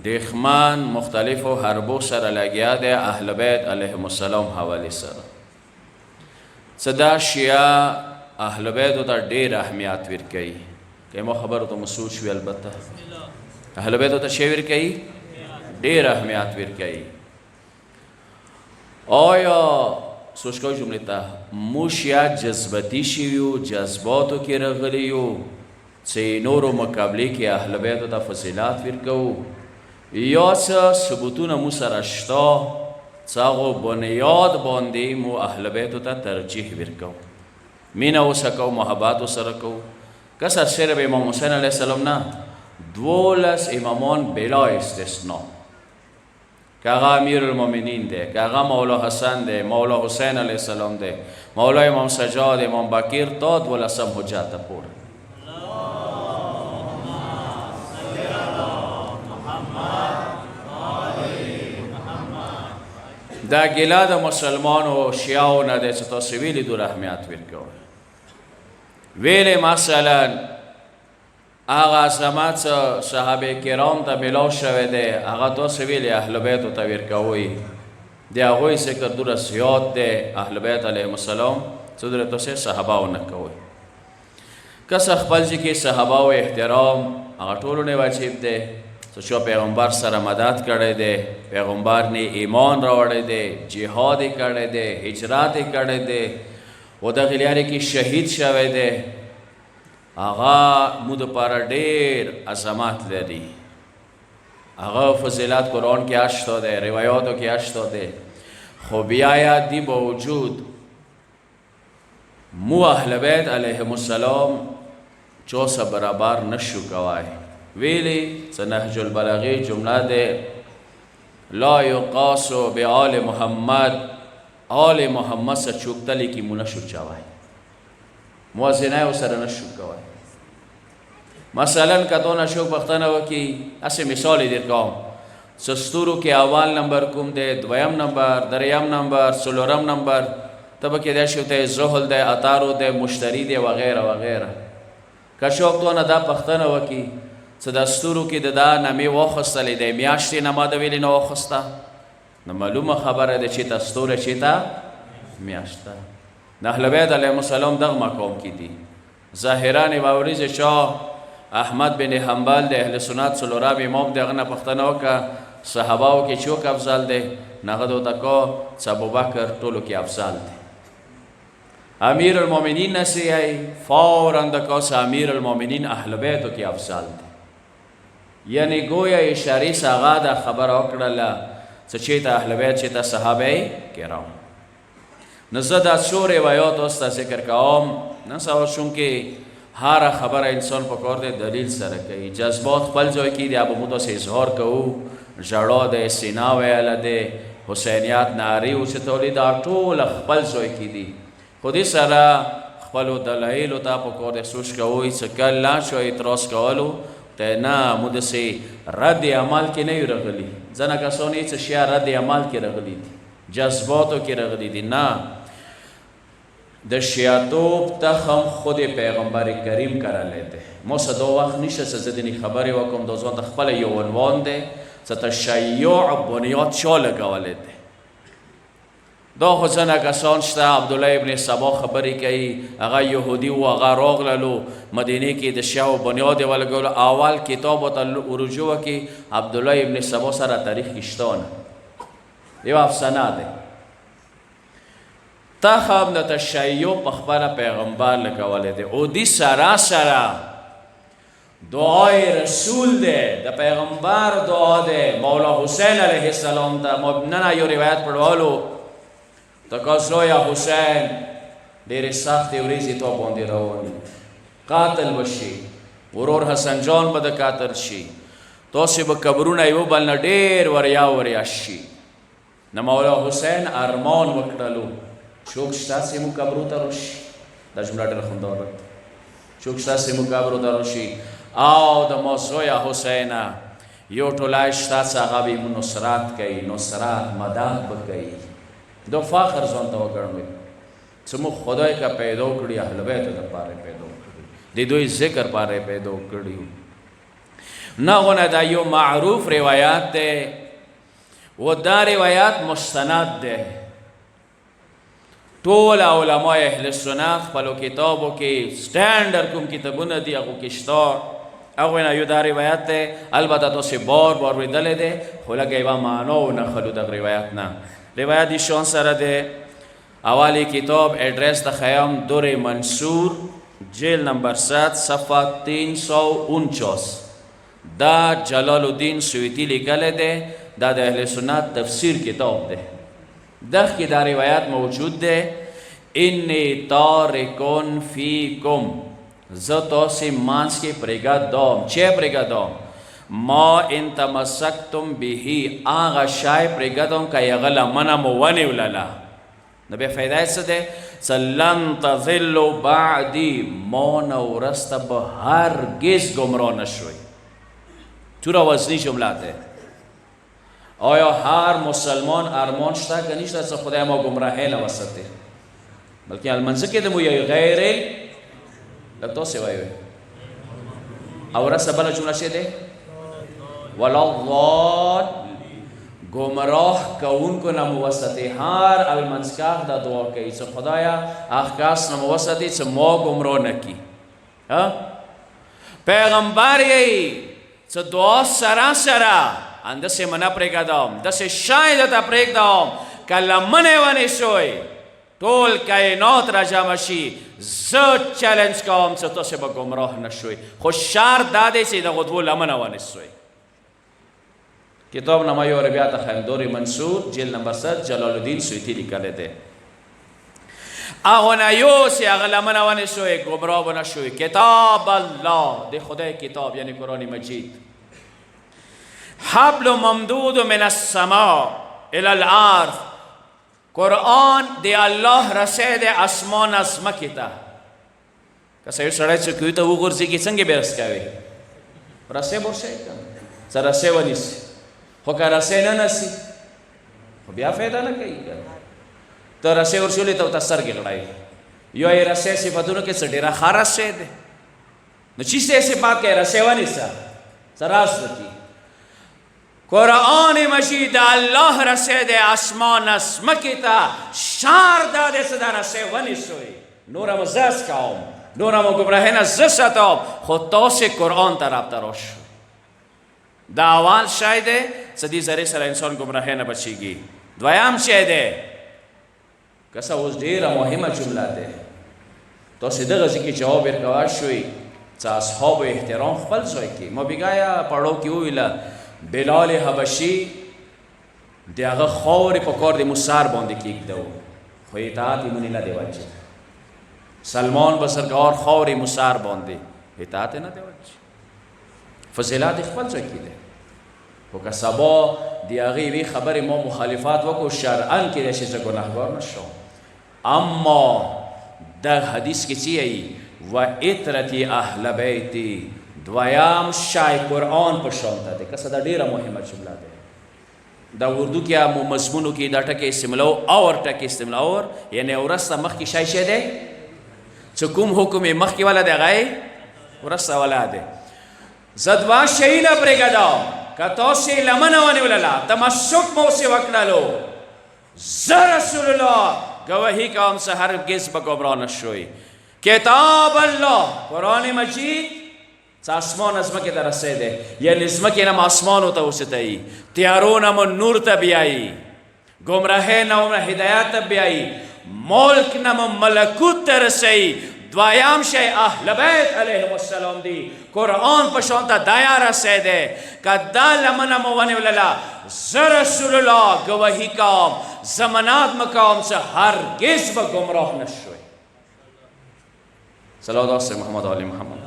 دیخمان مختلفو حربو سره لګیا دی اهل بیت علیهم السلام حواله سره. صدا شیعه اهل بیت ته ډیر اهمیت ورکوي. کمو خبرو ته مسوچ وی البته اهل بیت ته شی ورکوي ډیر اهمیت ورکوي. آیا سوچ کوئ جمله ته موږ یا جذبتي شویو جذباتو کې راغلی یو چې نورو مقابلې کې اهل بیتو ته فضیلت ورکوو یا څه ثبوتونه مو سره شته چې هغو بنیاد باندې مو اهل بیتو ته ترجیح ورکوو مینه ورسره کوو محبت ورسره کوو. که صرف امام حسین علیه السلام نه 12 امامان بلا استثنا که هغه امیر المؤمنین دی که هغه مولا حسن دی مولا حسین علیه السلام دی مولا امام سجاد امام بکیر تا 12 حجت پورې دا ګیله د مسلمانو شیعو نه دی چې تاسو ویلي دور اهمیت ورکوئ. ویلې مثلا هغه عظمت صحابه کرام ته میلاو شوی دی هغه تاسو ویلې اهل بیتو ته ورکوئ د هغوی ذکر دوره زیات دی اهل بیت علیهم السلام چې دوره تاسو صحابه نه کوئ. که څه خپل ځای کې صحابه او احترام هغه ټولو نه واجب دی چې پیغمبر سره مدد کړی دی پیغمبر نه ایمان راوړی دی جهاد یې کړی دی هجرت یې کړی دی و دغې لارې کې شهید شوی دی هغه مو دپاره ډېر عظمت لري هغه فضیلت قرآن کې اشته دی روایاتو کې اشته دی خو بیا دی باوجود مو اهل بیت علیهم السلام چو سه برابر نشو کوای. ویلی څه نهج البلاغه جمله ده لا یقاس بآل محمد آل محمد سره چوکتلی کی مو نشو چوای موازنه او سره نشو کوای. مثلا کتو نشو پختنه وکي اسه مثال دې کوم سستورو کې اول نمبر کوم ده دویم نمبر دریم نمبر څلورم نمبر تب کې دا شوته زحل ده اتارو ده مشتری ده وغیرہ وغیرہ که شوق تو نه دا پختنه وکي څه د ستورو کې د دا نامې واخیستلې دی میاشتې نه ما د ویلې نه واخیسته نو معلومه خبره ده چې ته ستوره چې ته میاشته د اهل بیت علیهم السلام دغه مقام کې دي. ظاهرا باوریز شاه احمد بن حنبل د اهل سنت څلورم امام دغه نه پوښتنه وکړه صحابهو کې څوک افضل دی نغه دوته کو چې ابوبکر ټولو کې افضل دی. امیر المؤمنین نسیای فورا د کو امیر المؤمنین اهل بیتو کې افضل دی. یعنی گویا اشاری ساغا دا خبر اکڑلا سچی تا اہل بیت چی تا صحابه کرام نزد از شو روایات استا ذکر کام نسا چونکه هر خبر انسان پکار ده دلیل سره کئی جذبات خپل جای کی ده ابو موتا سے اظهار کهو جڑا ده سینا ویل ده حسینیت ناری و چطولی ده طول خپل جای کی دی خودی سره خپلو دلائلو تا پکار ده سوش کهوی چکل لانشو اعتراض کولو نه مو داسې رد عمل کې نه یو راغلي ځنه کسان یې څه شیان رد عمل کې راغلي دي جذباتو کې راغلي دي نه د شیعتوب تخم خود پیغمبر کریم کرلی دی. ما څه دا وخت نشته چې زه دینې خبرې وکړم دا ځان ته خپله یو عنوان دی چې تشیع بنیاد چا لګولی دی دا خو ځنه کسان شته عبدالله ابن سبا خبرې کوي هغه یهودي و هغه راغللو مدینې کې د شیعو بنیاد یې ولګولو اول کتاب ورته رجوع وکړي عبدالله ابن سبا سره تاریخ کې شته نه یو افسانه دی تخم د تشیع په خپله پیغمبر لګولی دی او دې سره سره دعای رسول دی د پیغمبر دعا دی مولا حسین علیه السلام ته مبننه یو روایت پړولو تقاضای حسین ډېرې سختې ورځې تو باندې روانې قاتل بشي ورور حسن جان به د قاتل شي تاسې به قبرونه یو بل نه ډېر وریا وریا شي نه مولا حسین ارمان وکړلو څوک شته چې مو قبرو ته راشي دا جمله ډېره خوندوره ده څوک شته چې مو قبرو ته راشي او د ما زویه حسینه یو ټولی شته چې هغه به مو نصرت کوي نصرت مدد به کوي دو فخر ځان ته وګڼئ چې موږ خدای کا پیدا کړي اهل بیت دپاره پیدا کړي د دوی ذکر پاره پیدا کړي نغونه دا یو معروف روایات ده و دا روایات مستند ده. ټول علماء اهل سنت خپلو کتابو کې سټانډر کوم کتابونه دي هغو کې شته، هغو نه یو دا روایت ده. البته تاسې بار بار اورېدلی دی خو لږه یوه معنا ونښلو دغه روایت نه. روایت د شان سره ده. اول کتاب ایڈریس د خیام در منصور جیل نمبر 7 صفحه 349 دا جلال الدین سیوطی لیکلی دی. دا د اهل سنت تفسیر کتاب دی. دغه کې دا روایت موجود دی انی تارکون فیکم، زه تاسې منځ کې پرېږدم. چې پرېږدم؟ ما ان تمسکتم به، هغه شی پرېږدم که هغه لمنه مو ونیولله. نو بیا فایده یې څه دی؟ څه لن تضلوا بعدي، ما نه وروسته به هرگز ګمراه نه شوئ. څومره وزني جمله ده. آیا هر مسلمان ارمان شته که نیشته څه خدای ما گمراهی نه وساتي؟ بلکې المنځ کې د مو یو غیر لږ تاسې وایئ. او وروسته بله جمله څه دی؟ ولا ضال، گمراه کوونکو نه مو وساتي. هر المنځګاه دا دعا کوي چې خدایا هغه کس نه مو وساتي چې ما گمراه نه کړي. پیغمبر یې چې دعا سره سره اندسې منه پرېږدم، داسې شی درته پرېږدم که لمنې ونیسئ ټول کائنات را جمع شي، زه چلنج کوم چې تاسې به ګمراه نه شئ. خو شرط دا دی چې دغو دوو لمنه ونیسئ. کتاب نامه یې بیا د خیام در منصور جیل نمبر 7 جلال الدین سیوطي لیکلی دی. هغو نه یو چې هغه لمنه ونیسئ ګمراه به نه شئ. کتاب الله د خدای کتاب یعنی قرآن مجید، حبل ممدود من السماء الى الارض، قرآن دی الله رسه د اسمان از مکې ته. که سړی چوکیو ته وغورځېږي څنګه بیا رس کوي؟ رسې به ورشئ که څه رسې ونیسي. خو که رسې نه نسي خو بیا فایده نه کوي که ته رسې ورشولې ته ورته سترګې غړوي. یو یې رسې صفتونو کې څه ډېره ښه رسې دی. نو چیسته صفات کوي رسې ونیسه څه راز وکړي. قرآن مجید الله رسید اسمان از مکې ته، شرط دا دی چې دا رسې ونیسئ. نورم زه اسکوم، نورم ګمراهۍ نه زه ساتم، خو تاسې قرآن طرف ته راشئ. دا اول شی دی چې دې ذریعې سره انسان ګمراهۍ نه بچېږي. دویم شی دی که څه اوس ډېره مهمه جمله دی، تاسې دغه ځای کې جواب ورکولی شئ چې اصحابو احترام خپل ځای کې. ما بیګایه پړاو کې وویله بلال حبشي د هغه خاورې په کار د مو سر باندې کېږده، خو اطاعت یې مونې نه دی وجه. سلمان بزرګوار خاورې مو سر باندې اطاعت یې نه دی وجه. فضیلت یې خپل ځای کې دی. خو که سبا د هغې یوې خبرې ما مخالفت وکړو شرعاً کېدای شي زه ګنهګار نه شم. اما د حدیث کې څه یایي؟ و اطرتی اهل بیتی، دویم شای قرآن په شانته دی. که څه دا ډېره مهمه جمله ده. دا اردو کې مو مضمونو کې دا ټکی استعمالو اور ټکی استعمالو یعنی ورسته مخکې شی شی دی چې کوم حکم یې مخکې والا دی هغه یې ورسته والا دی. زه دوه شیونه پرېږدم که تاسې لمنه ونیولله تمسک مو ورسې وکړلو، زه رسول الله ګواهي کوم چې هرګز به ګمراه نه شئ. کتاب الله قرآن مجید څه اسمان از ځمکې ته رسېدی، یعنې ځمکې نه م اسمانو ته وسیتهیي، تیارو نه مو نور ته بیایي، ګمراهۍ نه مو هدایت ته بیایي، ملک نه مو ملکوت ته رسوي. دویم شی اهل بیت علیهم السلام دی. قرآن په شان ته دا یا رسېدی که دا لمنه مو ونیولله، زه رسول الله ګواهي کوم ضمانت مو کوم چې هرگز به ګمراه نه شوئ. صلوات محمد علی محمد.